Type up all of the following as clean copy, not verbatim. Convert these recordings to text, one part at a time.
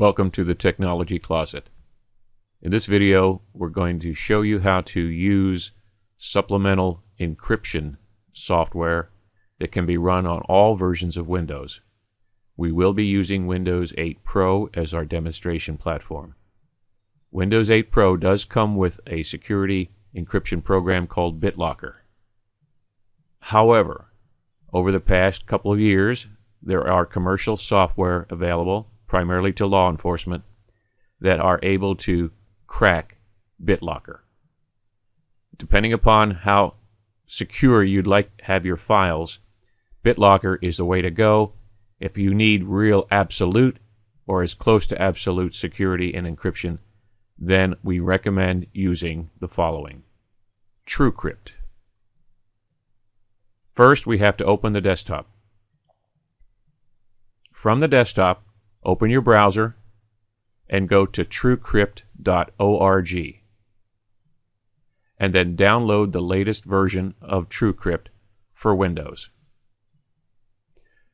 Welcome to the Technology Closet. In this video, we're going to show you how to use supplemental encryption software that can be run on all versions of Windows. We will be using Windows 8 Pro as our demonstration platform. Windows 8 Pro does come with a security encryption program called BitLocker. However, over the past couple of years, there are commercial software available, primarily to law enforcement, that are able to crack BitLocker. Depending upon how secure you'd like to have your files, BitLocker is the way to go. If you need real absolute or as close to absolute security and encryption, then we recommend using the following. Truecrypt. First, we have to open the desktop. From the desktop, open your browser and go to truecrypt.org. And then download the latest version of Truecrypt for Windows.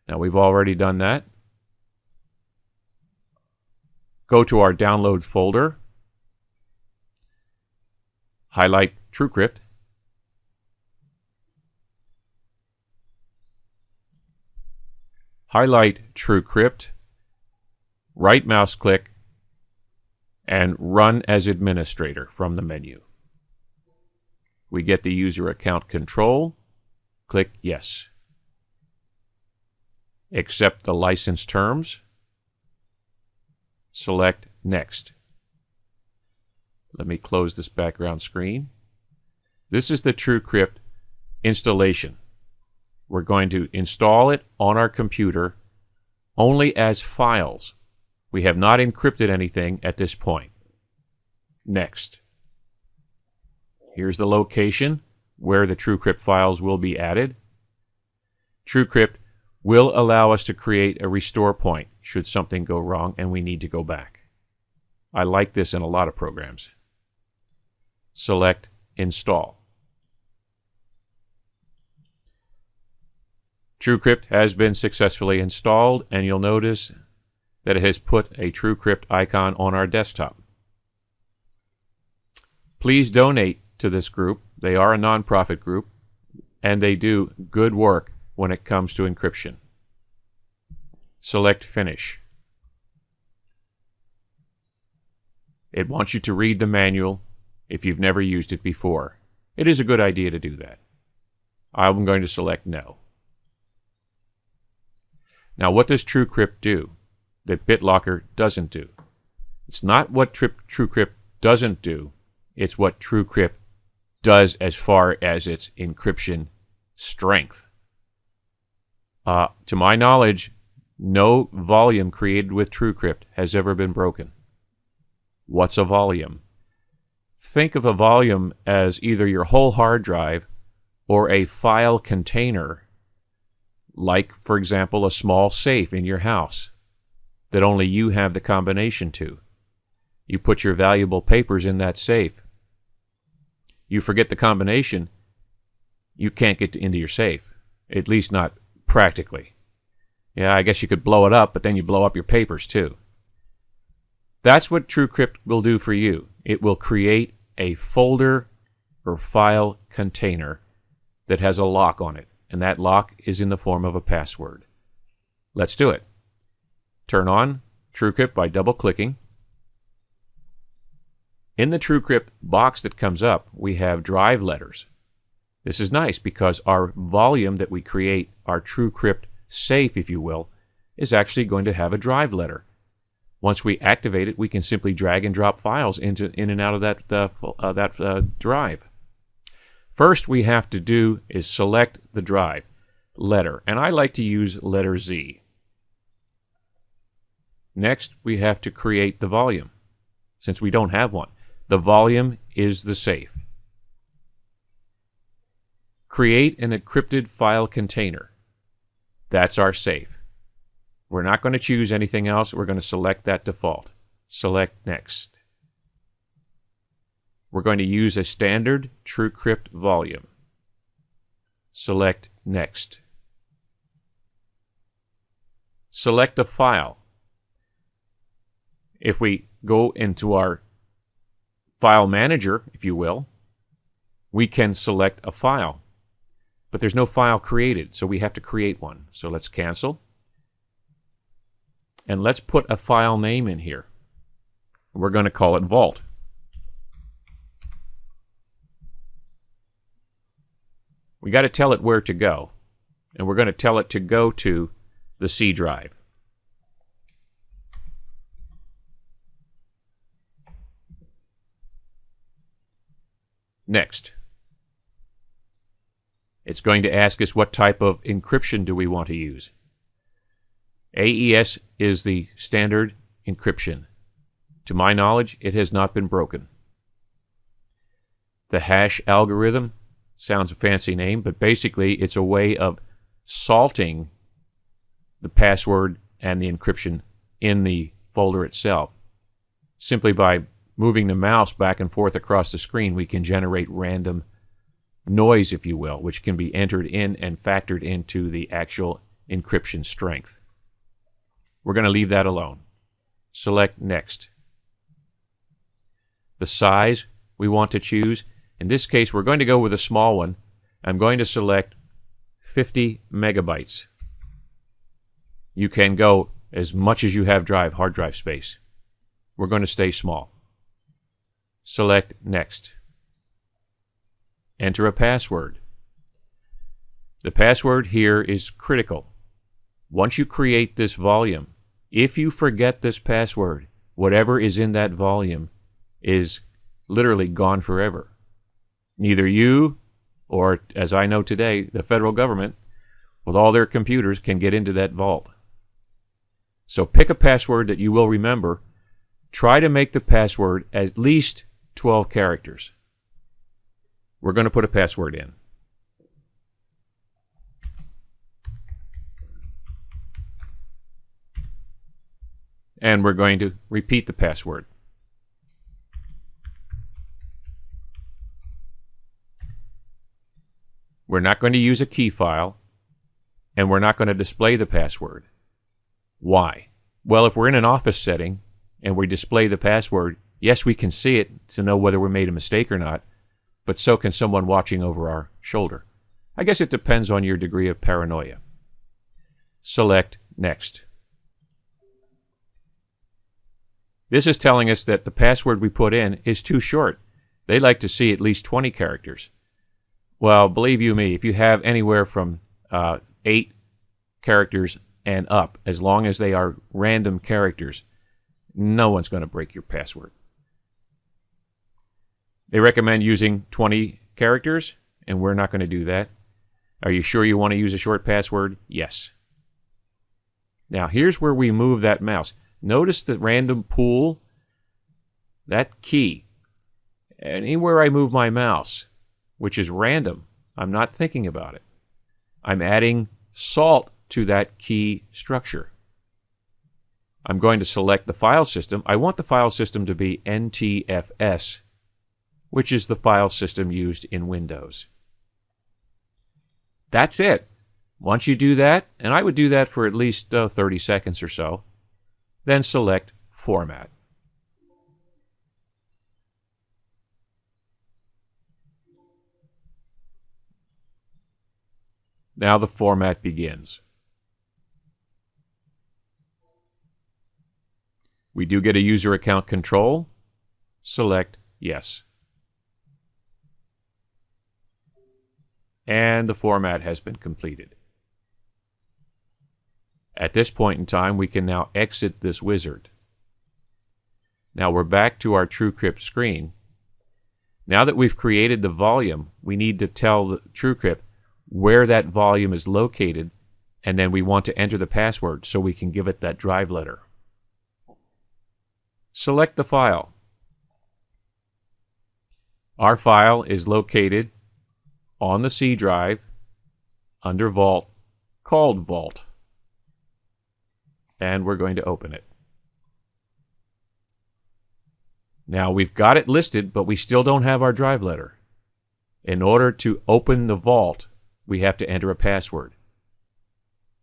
Now, we've already done that. Go to our download folder, highlight Truecrypt, highlight Truecrypt, right mouse click, and run as administrator from the menu. We get the user account control. Click yes. Accept the license terms. Select next. Let me close this background screen. This is the Truecrypt installation. We're going to install it on our computer only as files. We have not encrypted anything at this point. Next. Here's the location where the Truecrypt files will be added. Truecrypt will allow us to create a restore point should something go wrong and we need to go back. I like this in a lot of programs. Select Install. Truecrypt has been successfully installed, and you'll notice that it has put a Truecrypt icon on our desktop. Please donate to this group. They are a nonprofit group, and they do good work when it comes to encryption. Select Finish. It wants you to read the manual if you've never used it before. It is a good idea to do that. I'm going to select No. Now, what does Truecrypt do that BitLocker doesn't do? It's not what Truecrypt doesn't do. It's what Truecrypt does as far as its encryption strength. To my knowledge, no volume created with Truecrypt has ever been broken. What's a volume? Think of a volume as either your whole hard drive or a file container, like, for example, a small safe in your house that only you have the combination to. You put your valuable papers in that safe. You forget the combination, you can't get into your safe, at least not practically. Yeah, I guess you could blow it up, but then you blow up your papers too. That's what Truecrypt will do for you. It will create a folder or file container that has a lock on it, and that lock is in the form of a password. Let's do it. Turn on Truecrypt by double-clicking. In the Truecrypt box that comes up, we have drive letters. This is nice because our volume that we create, our Truecrypt safe, if you will, is actually going to have a drive letter. Once we activate it, we can simply drag and drop files in and out of that drive. First, we have to do is select the drive letter, and I like to use letter Z. Next, we have to create the volume, since we don't have one. The volume is the safe. Create an encrypted file container. That's our safe. We're not going to choose anything else. We're going to select that default. Select Next. We're going to use a standard Truecrypt volume. Select Next. Select a file. If we go into our file manager, if you will, we can select a file. But there's no file created, so we have to create one. So let's cancel. And let's put a file name in here. We're going to call it Vault. We got to tell it where to go. And we're going to tell it to go to the C drive. Next. It's going to ask us what type of encryption do we want to use. AES is the standard encryption. To my knowledge, it has not been broken. The hash algorithm sounds a fancy name, but basically it's a way of salting the password and the encryption in the folder itself. Simply by moving the mouse back and forth across the screen, we can generate random noise, if you will, which can be entered in and factored into the actual encryption strength. We're going to leave that alone. Select Next. The size we want to choose. In this case, we're going to go with a small one. I'm going to select 50 megabytes. You can go as much as you have hard drive space. We're going to stay small. Select Next. Enter a password. The password here is critical. Once you create this volume, if you forget this password, whatever is in that volume is literally gone forever. Neither you or, as I know today, the federal government, with all their computers, can get into that vault. So pick a password that you will remember. Try to make the password at least 12 characters. We're going to put a password in. And we're going to repeat the password. We're not going to use a key file, and we're not going to display the password. Why? Well, if we're in an office setting and we display the password, yes, we can see it to know whether we made a mistake or not, but so can someone watching over our shoulder. I guess it depends on your degree of paranoia. Select Next. This is telling us that the password we put in is too short. They like to see at least 20 characters. Well, believe you me, if you have anywhere from 8 characters and up, as long as they are random characters, no one's going to break your password. They recommend using 20 characters, and we're not going to do that. Are you sure you want to use a short password? Yes. Now, here's where we move that mouse. Notice the random pool, that key. Anywhere I move my mouse, which is random, I'm not thinking about it. I'm adding salt to that key structure. I'm going to select the file system. I want the file system to be NTFS, which is the file system used in Windows. That's it. Once you do that, and I would do that for at least 30 seconds or so, then select Format. Now the format begins. We do get a user account control. Select Yes. And the format has been completed. At this point in time, we can now exit this wizard. Now we're back to our Truecrypt screen. Now that we've created the volume, we need to tell the Truecrypt where that volume is located, and then we want to enter the password so we can give it that drive letter. Select the file. Our file is located on the C drive under Vault, called Vault. And we're going to open it. Now we've got it listed, but we still don't have our drive letter. In order to open the vault, we have to enter a password.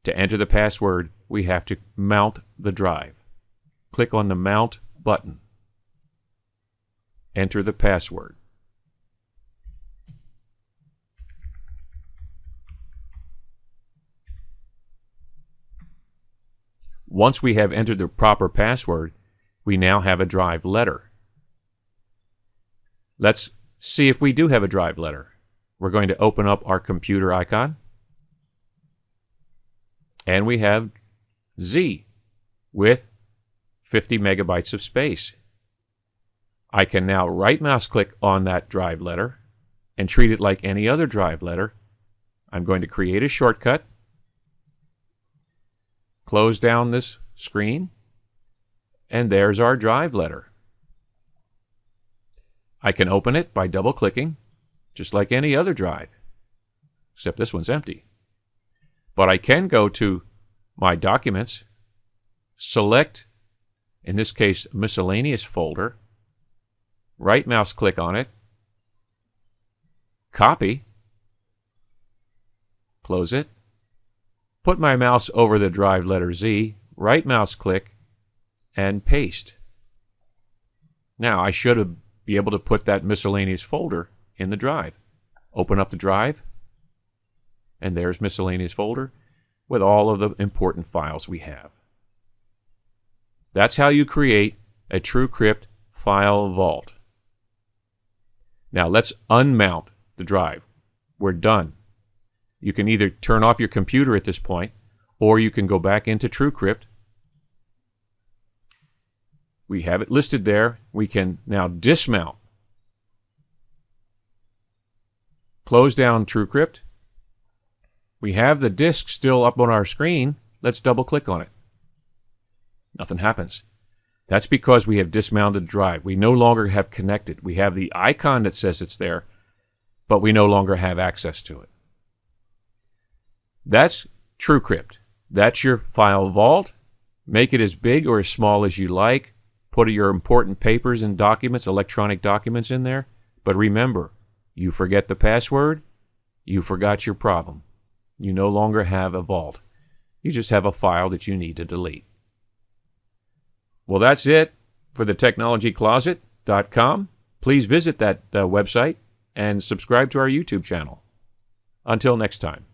To enter the password, we have to mount the drive. Click on the Mount button. Enter the password. Once we have entered the proper password, we now have a drive letter. Let's see if we do have a drive letter. We're going to open up our computer icon. And we have Z with 50 megabytes of space. I can now right mouse click on that drive letter and treat it like any other drive letter. I'm going to create a shortcut. Close down this screen, and there's our drive letter. I can open it by double-clicking, just like any other drive, except this one's empty. But I can go to my documents, select, in this case, miscellaneous folder, right mouse click on it, copy, close it, put my mouse over the drive letter Z, right mouse click, and paste. Now I should be able to put that miscellaneous folder in the drive. Open up the drive, and there's miscellaneous folder with all of the important files we have. That's how you create a Truecrypt file vault. Now let's unmount the drive. We're done. You can either turn off your computer at this point, or you can go back into Truecrypt. We have it listed there. We can now dismount. Close down Truecrypt. We have the disk still up on our screen. Let's double click on it. Nothing happens. That's because we have dismounted the drive. We no longer have connected. We have the icon that says it's there, but we no longer have access to it. That's Truecrypt. That's your file vault. Make it as big or as small as you like. Put your important papers and documents, electronic documents in there. But remember, you forget the password, you forgot your problem. You no longer have a vault. You just have a file that you need to delete. Well, that's it for the technologycloset.com. Please visit that website and subscribe to our YouTube channel. Until next time.